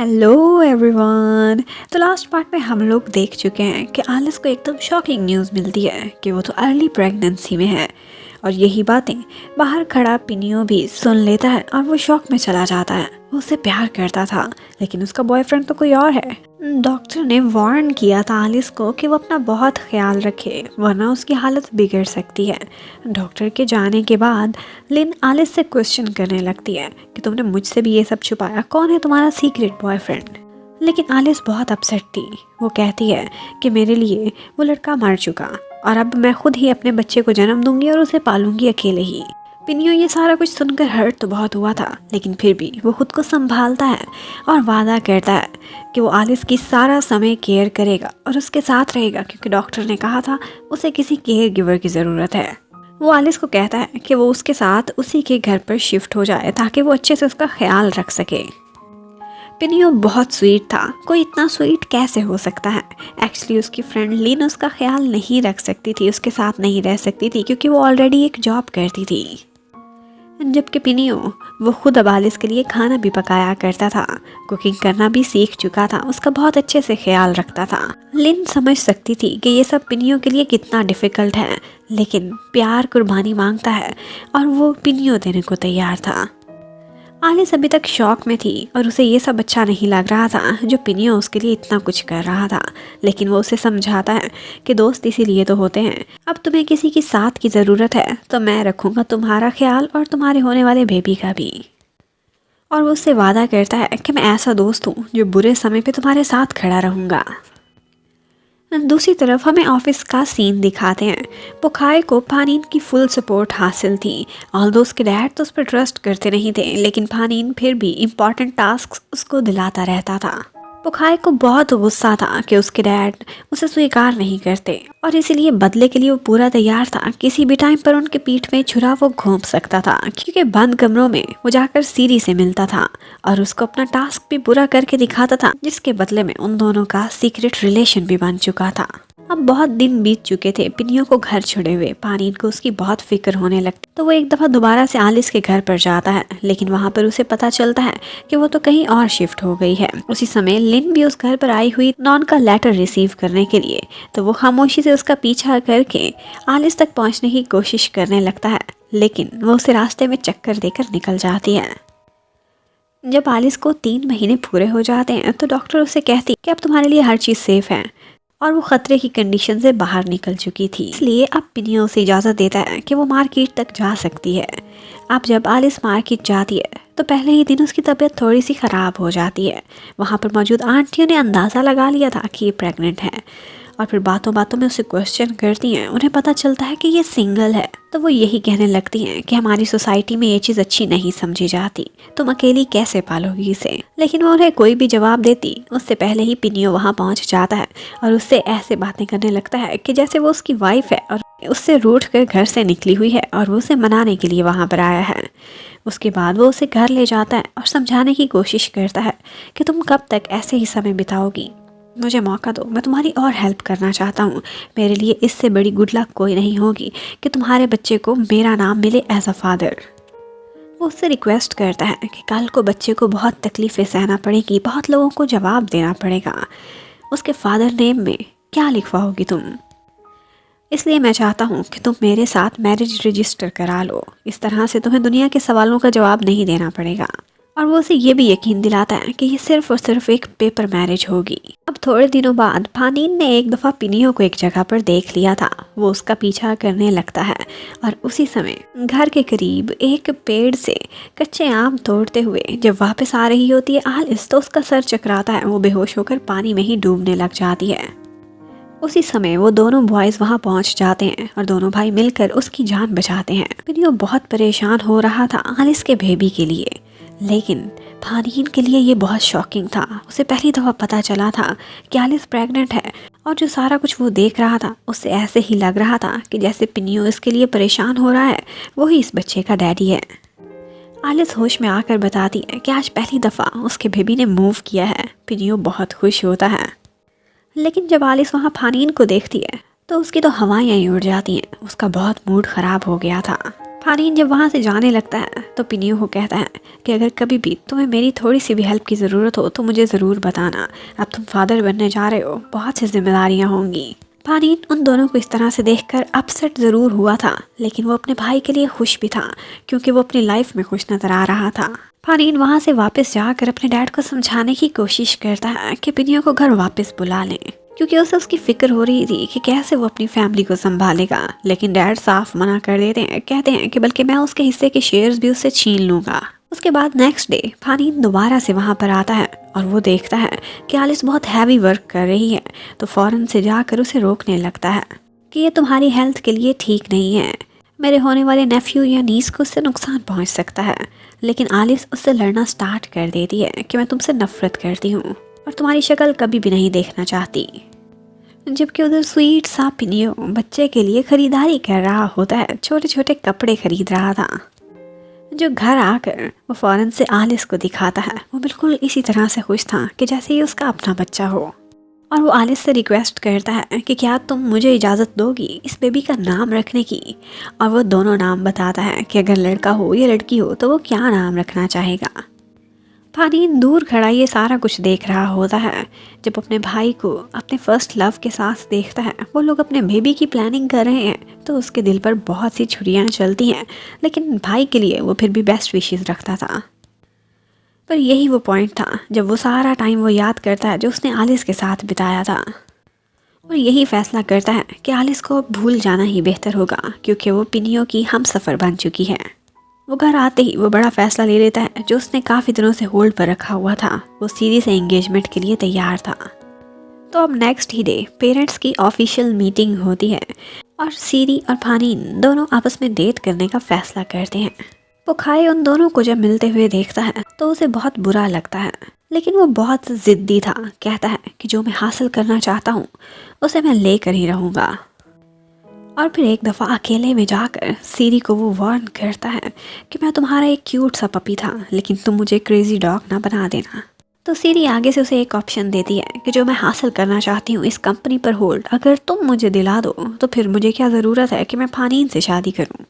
Hello everyone. तो last part में हम लोग देख चुके हैं कि आलिस को एकदम शॉकिंग न्यूज़ मिलती है कि वो तो अर्ली प्रेगनेंसी में है। और यही बातें बाहर खड़ा पिनियो भी सुन लेता है और वो शॉक में चला जाता है। वो उससे प्यार करता था लेकिन उसका बॉयफ्रेंड तो कोई और है। डॉक्टर ने वार्न किया था आलिस को कि वो अपना बहुत ख्याल रखे वरना उसकी हालत बिगड़ सकती है। डॉक्टर के जाने के बाद लिन आलिस से क्वेश्चन करने लगती है कि तुमने मुझसे भी ये सब छुपाया, कौन है तुम्हारा सीक्रेट बॉयफ्रेंड। लेकिन आलिस बहुत अपसेट थी। वो कहती है कि मेरे लिए वो लड़का मर चुका और अब मैं खुद ही अपने बच्चे को जन्म दूंगी और उसे पालूंगी अकेले ही। पिनियो ये सारा कुछ सुनकर हर्ट तो बहुत हुआ था लेकिन फिर भी वो खुद को संभालता है और वादा करता है कि वो आलिस की सारा समय केयर करेगा और उसके साथ रहेगा क्योंकि डॉक्टर ने कहा था उसे किसी केयर गिवर की ज़रूरत है। वो आलिस को कहता है कि वो उसके साथ उसी के घर पर शिफ्ट हो जाए ताकि वो अच्छे से उसका ख्याल रख सके। पिनियो बहुत स्वीट था। कोई इतना स्वीट कैसे हो सकता है। एक्चुअली उसकी फ्रेंड लिन उसका ख्याल नहीं रख सकती थी, उसके साथ नहीं रह सकती थी क्योंकि वो ऑलरेडी एक जॉब करती थी। जबकि पिनियो वो खुद अब आलिस के लिए खाना भी पकाया करता था, कुकिंग करना भी सीख चुका था, उसका बहुत अच्छे से ख्याल रखता था। लिन समझ सकती थी कि ये सब पिनियो के लिए कितना डिफ़िकल्ट है लेकिन प्यार कुर्बानी मांगता है और वो पिनियो देने को तैयार था। आलिस अभी तक शॉक में थी और उसे ये सब अच्छा नहीं लग रहा था जो पिनियो उसके लिए इतना कुछ कर रहा था। लेकिन वो उसे समझाता है कि दोस्त इसीलिए तो होते हैं। अब तुम्हें किसी की साथ की ज़रूरत है तो मैं रखूँगा तुम्हारा ख्याल और तुम्हारे होने वाले बेबी का भी। और वो उससे वादा करता है कि मैं ऐसा दोस्त हूँ जो बुरे समय पे तुम्हारे साथ खड़ा रहूँगा। दूसरी तरफ हमें ऑफिस का सीन दिखाते हैं। पुखाए को फानीन की फुल सपोर्ट हासिल थी। ऑल्दो उसके डैड तो उस पर ट्रस्ट करते नहीं थे लेकिन फानीन फिर भी इम्पॉर्टेंट टास्क उसको दिलाता रहता था। पुखाए को बहुत गुस्सा था कि उसके डैड उसे स्वीकार नहीं करते और इसीलिए बदले के लिए वो पूरा तैयार था। किसी भी टाइम पर उनके पीठ में छुरा वो घोंप सकता था क्योंकि बंद कमरों में वो जाकर सीरी से मिलता था और उसको अपना टास्क भी पूरा करके दिखाता था जिसके बदले में उन दोनों का सीक्रेट रिलेशन भी बन चुका था। अब बहुत दिन बीत चुके थे पिनियो को घर छोड़े हुए। पानीन को उसकी बहुत फिक्र होने लगती तो वो एक दफ़ा दोबारा से आलिस के घर पर जाता है लेकिन वहाँ पर उसे पता चलता है कि वो तो कहीं और शिफ्ट हो गई है। उसी समय लिन भी उस घर पर आई हुई नॉन का लेटर रिसीव करने के लिए तो वो खामोशी से उसका पीछा करके आलिस तक पहुँचने की कोशिश करने लगता है लेकिन वो उसे रास्ते में चक्कर देकर निकल जाती है। जब आलिस को 3 महीने पूरे हो जाते हैं तो डॉक्टर उसे कहती कि अब तुम्हारे लिए हर चीज़ सेफ है और वो खतरे की कंडीशन से बाहर निकल चुकी थी। इसलिए अब पिनियो उसे इजाज़त देता है कि वो मार्केट तक जा सकती है। अब जब आलिस मार्केट जाती है तो पहले ही दिन उसकी तबीयत थोड़ी सी ख़राब हो जाती है। वहाँ पर मौजूद आंटियों ने अंदाज़ा लगा लिया था कि ये प्रेग्नेंट है और फिर बातों बातों में उसे क्वेश्चन करती हैं। उन्हें पता चलता है कि ये सिंगल है तो वो यही कहने लगती हैं कि हमारी सोसाइटी में ये चीज़ अच्छी नहीं समझी जाती, तुम अकेली कैसे पालोगी इसे। लेकिन वो उन्हें कोई भी जवाब देती उससे पहले ही पिनियो वहाँ पहुँच जाता है और उससे ऐसे बातें करने लगता है कि जैसे वो उसकी वाइफ है और उससे रूठ कर घर से निकली हुई है और वो उसे मनाने के लिए वहाँ पर आया है। उसके बाद वो उसे घर ले जाता है और समझाने की कोशिश करता है कि तुम कब तक ऐसे ही समय बिताओगी, मुझे मौका दो, मैं तुम्हारी और हेल्प करना चाहता हूँ। मेरे लिए इससे बड़ी गुड लक कोई नहीं होगी कि तुम्हारे बच्चे को मेरा नाम मिले एज अ फादर। वो उससे रिक्वेस्ट करता है कि कल को बच्चे को बहुत तकलीफ़ें सहना पड़ेगी, बहुत लोगों को जवाब देना पड़ेगा, उसके फादर नेम में क्या लिखवाओगी तुम। इसलिए मैं चाहता हूँ कि तुम मेरे साथ मैरिज रजिस्टर करा लो, इस तरह से तुम्हें दुनिया के सवालों का जवाब नहीं देना पड़ेगा। और वो उसे ये भी यकीन दिलाता है कि ये सिर्फ और सिर्फ एक पेपर मैरिज होगी। अब थोड़े दिनों बाद फानीन ने एक दफ़ा पिनियो को एक जगह पर देख लिया था। वो उसका पीछा करने लगता है और उसी समय घर के करीब एक पेड़ से कच्चे आम तोड़ते हुए जब वापस आ रही होती है आलिस तो उसका सर चकराता है। वो बेहोश होकर पानी में ही डूबने लग जाती है। उसी समय वो दोनों बॉयज़ वहाँ पहुँच जाते हैं और दोनों भाई मिलकर उसकी जान बचाते हैं। पिनियो बहुत परेशान हो रहा था आलिस के बेबी के लिए लेकिन फानीन के लिए ये बहुत शॉकिंग था। उसे पहली दफ़ा पता चला था कि आलिस प्रेग्नेंट है और जो सारा कुछ वो देख रहा था उससे ऐसे ही लग रहा था कि जैसे पिनियो इसके लिए परेशान हो रहा है वही इस बच्चे का डैडी है। आलिस होश में आकर बताती है कि आज पहली दफ़ा उसके बेबी ने मूव किया है। पिनियो बहुत खुश होता है लेकिन जब आलिस वहाँ फानीन को देखती है तो उसकी तो हवाएं ही उड़ जाती हैं। उसका बहुत मूड ख़राब हो गया था। फारीन जब वहाँ से जाने लगता है तो पिनियो को कहता है कि अगर कभी भी तुम्हें मेरी थोड़ी सी भी हेल्प की ज़रूरत हो तो मुझे ज़रूर बताना। अब तुम फादर बनने जा रहे हो, बहुत सी जिम्मेदारियाँ होंगी। फारीन उन दोनों को इस तरह से देखकर अपसेट ज़रूर हुआ था, लेकिन वो अपने भाई के लिए खुश भी था क्योंकि वो अपनी लाइफ में खुश नज़र आ रहा था। फारीन वहाँ से वापस जाकर अपने डैड को समझाने की कोशिश करता है कि पिनियो को घर वापस बुला लें, क्योंकि उसे उसकी फिक्र हो रही थी कि कैसे वो अपनी फैमिली को संभालेगा। लेकिन डैड साफ मना कर देते हैं, कहते हैं कि बल्कि मैं उसके हिस्से के शेयर्स भी उससे छीन लूँगा। उसके बाद नेक्स्ट डे फारीन दोबारा से वहाँ पर आता है और वो देखता है कि आलिस बहुत हैवी वर्क कर रही है, तो फ़ौरन से जाकर उसे रोकने लगता है कि ये तुम्हारी हेल्थ के लिए ठीक नहीं है, मेरे होने वाले नेफ्यू या नीस को उससे नुकसान पहुँच सकता है। लेकिन आलिस उससे लड़ना स्टार्ट कर देती है कि मैं तुमसे नफरत करती हूँ और तुम्हारी शक्ल कभी भी नहीं देखना चाहती। जबकि उधर स्वीट सा पिनियो बच्चे के लिए खरीदारी कर रहा होता है, छोटे छोटे कपड़े खरीद रहा था। जो घर आकर वो फ़ौरन से आलिस को दिखाता है, वो बिल्कुल इसी तरह से खुश था कि जैसे ये उसका अपना बच्चा हो। और वो आलिस से रिक्वेस्ट करता है कि क्या तुम मुझे इजाज़त दोगी इस बेबी का नाम रखने की। और वो दोनों नाम बताता है कि अगर लड़का हो या लड़की हो तो वो क्या नाम रखना चाहेगा। फारीन दूर खड़ा ये सारा कुछ देख रहा होता है। जब अपने भाई को अपने फर्स्ट लव के साथ देखता है, वो लोग अपने बेबी की प्लानिंग कर रहे हैं, तो उसके दिल पर बहुत सी छुरियां चलती हैं। लेकिन भाई के लिए वो फिर भी बेस्ट विशेस रखता था। पर यही वो पॉइंट था जब वो सारा टाइम वो याद करता है जो उसने आलिस के साथ बिताया था, और यही फैसला करता है कि आलिस को भूल जाना ही बेहतर होगा, क्योंकि वो पिनियो की हम सफ़र बन चुकी है। वो घर आते ही वो बड़ा फैसला ले लेता है जो उसने काफ़ी दिनों से होल्ड पर रखा हुआ था। वो सीरी से एंगेजमेंट के लिए तैयार था। तो अब नेक्स्ट ही डे पेरेंट्स की ऑफिशियल मीटिंग होती है और सीरी और फारीन दोनों आपस में डेट करने का फैसला करते हैं। वो खाए उन दोनों को जब मिलते हुए देखता है तो उसे बहुत बुरा लगता है, लेकिन वो बहुत ज़िद्दी था। कहता है कि जो मैं हासिल करना चाहता हूँ उसे मैं लेकर ही रहूँगा। और फिर एक दफ़ा अकेले में जाकर सीरी को वो वार्न करता है कि मैं तुम्हारा एक क्यूट सा पपी था, लेकिन तुम मुझे क्रेजी डॉग ना बना देना। तो सीरी आगे से उसे एक ऑप्शन देती है कि जो मैं हासिल करना चाहती हूँ इस कंपनी पर होल्ड अगर तुम मुझे दिला दो तो फिर मुझे क्या ज़रूरत है कि मैं फारीन से शादी करूँ।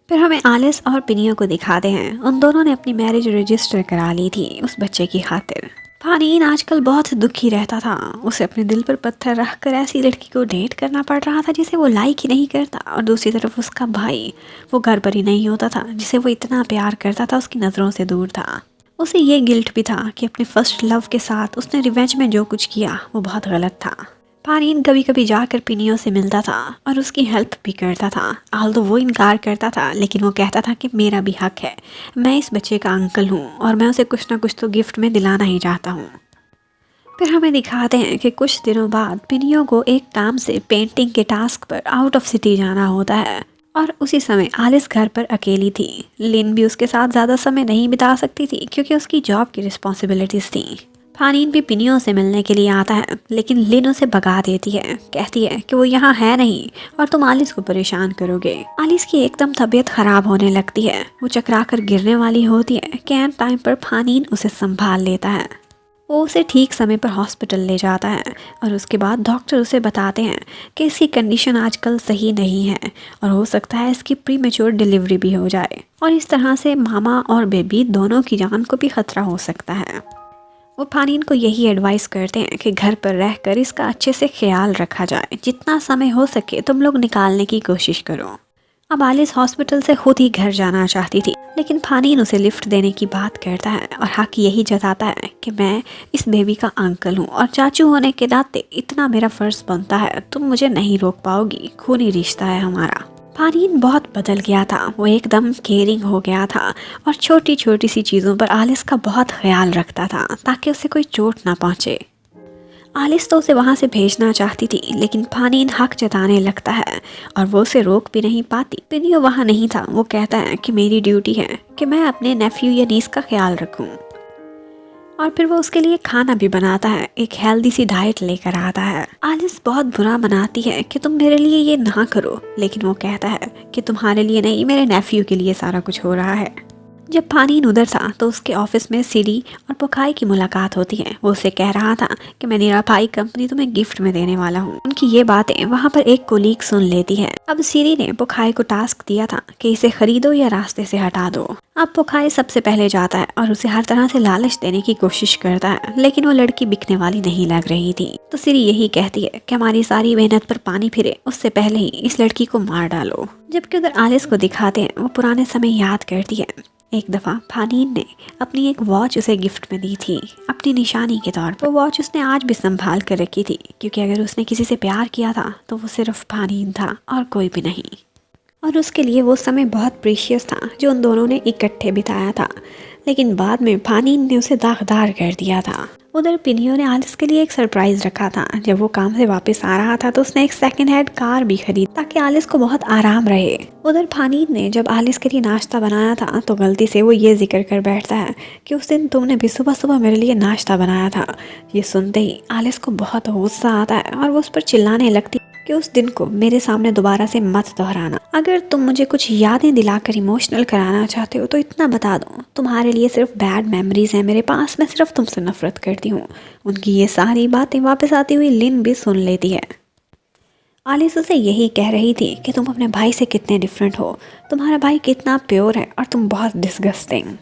फिर हमें आलिस और पिनियो को दिखाते हैं। उन दोनों ने अपनी मैरिज रजिस्टर करा ली थी उस बच्चे की खातिर। फारीन आजकल बहुत दुखी रहता था। उसे अपने दिल पर पत्थर रखकर ऐसी लड़की को डेट करना पड़ रहा था जिसे वो लाइक ही नहीं करता, और दूसरी तरफ उसका भाई वो घर पर ही नहीं होता था जिसे वो इतना प्यार करता था उसकी नज़रों से दूर था। उसे ये गिल्ट भी था कि अपने फर्स्ट लव के साथ उसने रिवेंज में जो कुछ किया वो बहुत गलत था। फारीन कभी कभी जाकर पिनियो से मिलता था और उसकी हेल्प भी करता था। आल्दो वो इनकार करता था, लेकिन वो कहता था कि मेरा भी हक है, मैं इस बच्चे का अंकल हूँ और मैं उसे कुछ ना कुछ तो गिफ्ट में दिलाना ही चाहता हूँ। फिर हमें दिखाते हैं कि कुछ दिनों बाद पिनियो को एक काम से पेंटिंग के टास्क पर आउट ऑफ सिटी जाना होता है, और उसी समय आलिस घर पर अकेली थी। लिन भी उसके साथ ज़्यादा समय नहीं बिता सकती थी क्योंकि उसकी जॉब की रिस्पॉन्सिबिलिटीज़ थी। फारीन भी पिनियो से मिलने के लिए आता है, लेकिन लिन उसे भगा देती है। कहती है कि वो यहाँ है नहीं और तुम आलिस को परेशान करोगे। आलिस की एकदम तबीयत खराब होने लगती है। वो चकरा कर गिरने वाली होती है कि एन टाइम पर फारीन उसे संभाल लेता है। वो उसे ठीक समय पर हॉस्पिटल ले जाता है और उसके बाद डॉक्टर उसे बताते हैं कि इसकी कंडीशन आजकल सही नहीं है और हो सकता है इसकी प्रीमेच्योर डिलीवरी भी हो जाए, और इस तरह से मामा और बेबी दोनों की जान को भी खतरा हो सकता है। वो फारीन को यही एडवाइस करते हैं कि घर पर रहकर इसका अच्छे से ख्याल रखा जाए, जितना समय हो सके तुम लोग निकालने की कोशिश करो। अब आलिस हॉस्पिटल से खुद ही घर जाना चाहती थी, लेकिन फारीन उसे लिफ्ट देने की बात करता है और हक यही जताता है कि मैं इस बेबी का अंकल हूँ और चाचू होने के नाते इतना मेरा फ़र्ज़ बनता है, तुम मुझे नहीं रोक पाओगी, खूनी रिश्ता है हमारा। फारीन बहुत बदल गया था। वो एकदम केयरिंग हो गया था और छोटी छोटी सी चीज़ों पर आलिस का बहुत ख्याल रखता था ताकि उसे कोई चोट ना पहुँचे। आलिस तो उसे वहाँ से भेजना चाहती थी, लेकिन फारीन हक जताने लगता है और वो उसे रोक भी नहीं पाती। पिनियो वहाँ नहीं था। वो कहता है कि मेरी ड्यूटी है कि मैं अपने नेफ्यू या नीस का ख्याल रखूँ, और फिर वो उसके लिए खाना भी बनाता है, एक हेल्दी सी डाइट लेकर आता है। आलिस बहुत बुरा मनाती है कि तुम मेरे लिए ये ना करो, लेकिन वो कहता है कि तुम्हारे लिए नहीं, मेरे नेफ्यू के लिए सारा कुछ हो रहा है। जब फानीन उधर था तो उसके ऑफिस में सिरी और पोखाई की मुलाकात होती है। वो उसे कह रहा था कि मैं निरापाई कंपनी तुम्हें गिफ्ट में देने वाला हूँ। उनकी ये बातें वहाँ पर एक कोलीग सुन लेती है। अब सिरी ने पोखाई को टास्क दिया था कि इसे खरीदो या रास्ते से हटा दो। अब पोखाई सबसे पहले जाता है और उसे हर तरह से लालच देने की कोशिश करता है, लेकिन वो लड़की बिकने वाली नहीं लग रही थी। तो सिरी यही कहती है कि हमारी सारी मेहनत पर पानी फिरे उससे पहले ही इस लड़की को मार डालो। जबकि उधर आलिस को दिखाते हैं, वो पुराने समय याद करती है। एक दफ़ा फानीन ने अपनी एक वॉच उसे गिफ्ट में दी थी अपनी निशानी के तौर पर। वो वॉच उसने आज भी संभाल कर रखी थी, क्योंकि अगर उसने किसी से प्यार किया था तो वो सिर्फ फानीन था और कोई भी नहीं। और उसके लिए वो समय बहुत प्रीशियस था जो उन दोनों ने इकट्ठे बिताया था। लेकिन बाद में फानीन ने उसे दागदार कर दिया था। उधर पिनियो ने आलिस के लिए एक सरप्राइज रखा था। जब वो काम से वापस आ रहा था तो उसने एक सेकंड हैंड कार भी खरीदी ताकि आलिस को बहुत आराम रहे। उधर फानीन ने जब आलिस के लिए नाश्ता बनाया था तो गलती से वो ये जिक्र कर बैठता है कि उस दिन तुमने भी सुबह सुबह मेरे लिए नाश्ता बनाया था। ये सुनते ही आलिस को बहुत गुस्सा आता है और वो उस पर चिल्लाने लगती कि उस दिन को मेरे सामने दोबारा से मत दोहराना। अगर तुम मुझे कुछ यादें दिलाकर इमोशनल कराना चाहते हो तो इतना बता दो, तुम्हारे लिए सिर्फ बैड मेमोरीज हैं मेरे पास, मैं सिर्फ तुमसे नफरत करती हूँ। उनकी ये सारी बातें वापस आती हुई लिन भी सुन लेती है। आलिस उसे यही कह रही थी कि तुम अपने भाई से कितने डिफरेंट हो, तुम्हारा भाई कितना प्योर है और तुम बहुत डिस्गस्टिंग।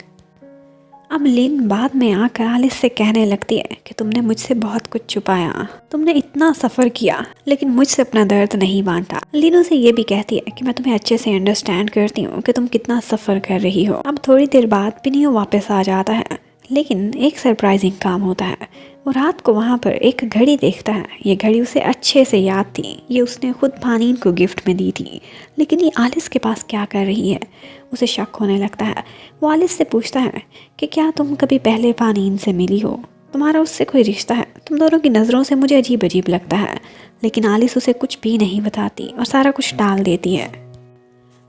अब लिन बाद में आकर आलिस से कहने लगती है कि तुमने मुझसे बहुत कुछ छुपाया, तुमने इतना सफ़र किया लेकिन मुझसे अपना दर्द नहीं बांटा। लिन उसे ये भी कहती है कि मैं तुम्हें अच्छे से अंडरस्टैंड करती हूँ कि तुम कितना सफ़र कर रही हो। अब थोड़ी देर बाद पिनियो वापस आ जाता है, लेकिन एक सरप्राइजिंग काम होता है। वो रात को वहाँ पर एक घड़ी देखता है। ये घड़ी उसे अच्छे से याद थी, ये उसने खुद फानीन को गिफ्ट में दी थी। लेकिन ये आलिस के पास क्या कर रही है, उसे शक होने लगता है। वो आलिस से पूछता है कि क्या तुम कभी पहले फानीन से मिली हो, तुम्हारा उससे कोई रिश्ता है? तुम दोनों की नज़रों से मुझे अजीब अजीब लगता है। लेकिन आलिस उसे कुछ भी नहीं बताती और सारा कुछ टाल देती है।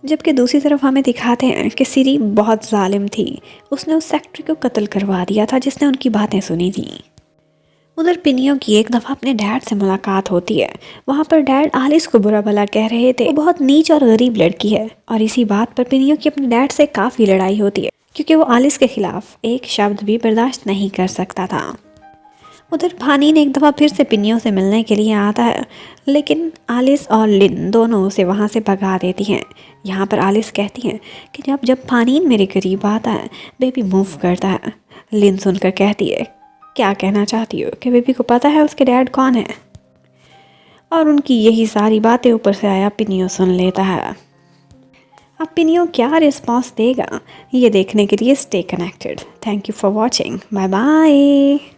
जबकि दूसरी तरफ हमें दिखाते हैं कि सिरी बहुत जालिम थी। उसने उस सेक्रेटरी को कत्ल करवा दिया था जिसने उनकी बातें सुनी थी। उधर पिनियो की एक दफ़ा अपने डैड से मुलाकात होती है। वहाँ पर डैड आलिस को बुरा भला कह रहे थे, वो बहुत नीच और गरीब लड़की है। और इसी बात पर पिनियो की अपने डैड से काफ़ी लड़ाई होती है, क्योंकि वो आलिस के खिलाफ एक शब्द भी बर्दाश्त नहीं कर सकता था। उधर फानीन एक दफ़ा फिर से पिनियो से मिलने के लिए आता है, लेकिन आलिस और लिन दोनों उसे वहाँ से भगा देती हैं। यहाँ पर आलिस कहती हैं कि जब जब फानीन मेरे करीब आता है बेबी मूव करता है। लिन सुनकर कहती है क्या कहना चाहती हो कि बेबी को पता है उसके डैड कौन है? और उनकी यही सारी बातें ऊपर से आया पिनियो सुन लेता है। अब पिनियो क्या रिस्पॉन्स देगा ये देखने के लिए stay connected. Thank you for watching, bye bye.